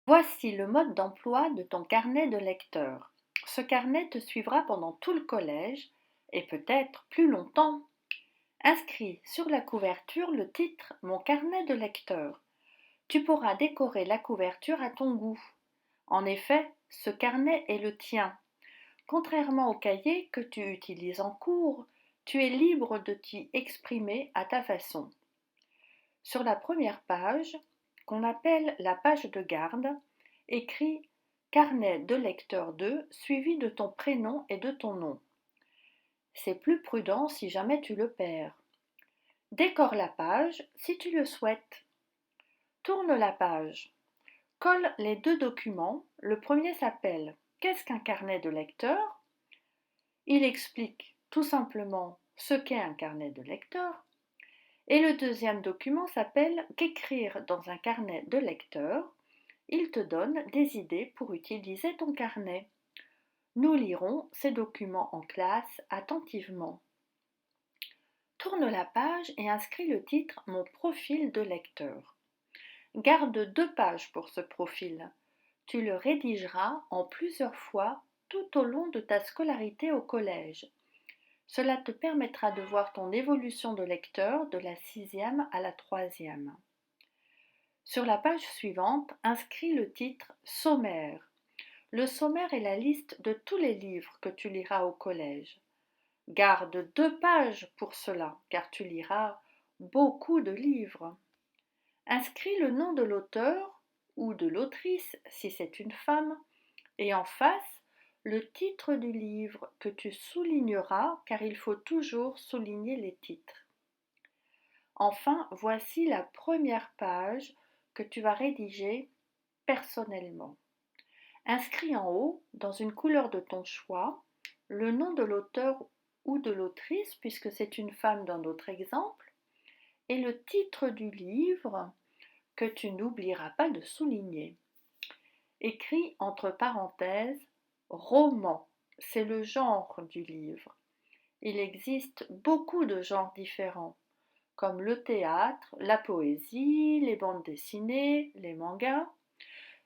Voici le mode d'emploi de ton carnet de lecteur. Ce carnet te suivra pendant tout le collège et peut-être plus longtemps. Inscris sur la couverture le titre Mon carnet de lecteur. Tu pourras décorer la couverture à ton goût. En effet, ce carnet est le tien. Contrairement au cahier que tu utilises en cours, tu es libre de t'y exprimer à ta façon. Sur la première page, qu'on appelle la page de garde, écris Carnet de lecteur 2 suivi de ton prénom et de ton nom. C'est plus prudent si jamais tu le perds. Décore la page si tu le souhaites. Tourne la page. Colle les deux documents. Le premier s'appelle Qu'est-ce qu'un carnet de lecteur? Il explique tout simplement ce qu'est un carnet de lecteur. Et le deuxième document s'appelle Qu'écrire dans un carnet de lecteur? Il te donne des idées pour utiliser ton carnet. Nous lirons ces documents en classe attentivement. Tourne la page et inscris le titre Mon profil de lecteur. Garde 2 pages pour ce profil. Tu le rédigeras en plusieurs fois tout au long de ta scolarité au collège. Cela te permettra de voir ton évolution de lecteur de la 6e à la 3e. Sur la page suivante, inscris le titre Sommaire. Le sommaire est la liste de tous les livres que tu liras au collège. Garde 2 pages pour cela, car tu liras beaucoup de livres. Inscris le nom de l'auteur ou de l'autrice si c'est une femme, et en face, le titre du livre que tu souligneras car il faut toujours souligner les titres. Enfin, voici la première page que tu vas rédiger personnellement. Inscris en haut, dans une couleur de ton choix, le nom de l'auteur ou de l'autrice, puisque c'est une femme dans notre exemple, et le titre du livre que tu n'oublieras pas de souligner. Écris entre parenthèses roman, c'est le genre du livre. Il existe beaucoup de genres différents, comme le théâtre, la poésie, les bandes dessinées, les mangas.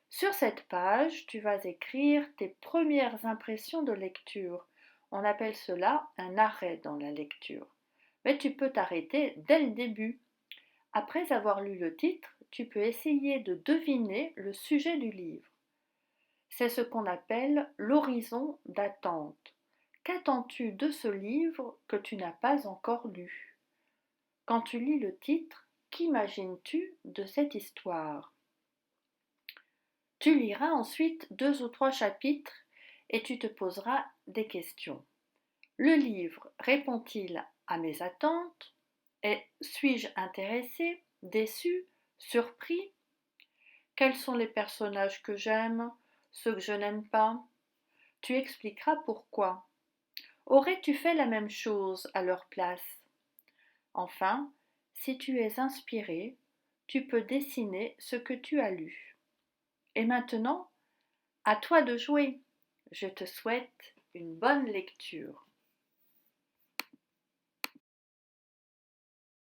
Sur cette page, tu vas écrire tes premières impressions de lecture. On appelle cela un arrêt dans la lecture. Mais tu peux t'arrêter dès le début. Après avoir lu le titre, tu peux essayer de deviner le sujet du livre. C'est ce qu'on appelle l'horizon d'attente. Qu'attends-tu de ce livre que tu n'as pas encore lu? Quand tu lis le titre, qu'imagines-tu de cette histoire? Tu liras ensuite 2 ou 3 chapitres et tu te poseras des questions. Le livre répond-il à mes attentes? Suis-je intéressé, déçu, surpris? Quels sont les personnages que j'aime, ceux que je n'aime pas? Tu expliqueras pourquoi. Aurais-tu fait la même chose à leur place? Enfin, si tu es inspiré, tu peux dessiner ce que tu as lu. Et maintenant, à toi de jouer. Je te souhaite une bonne lecture.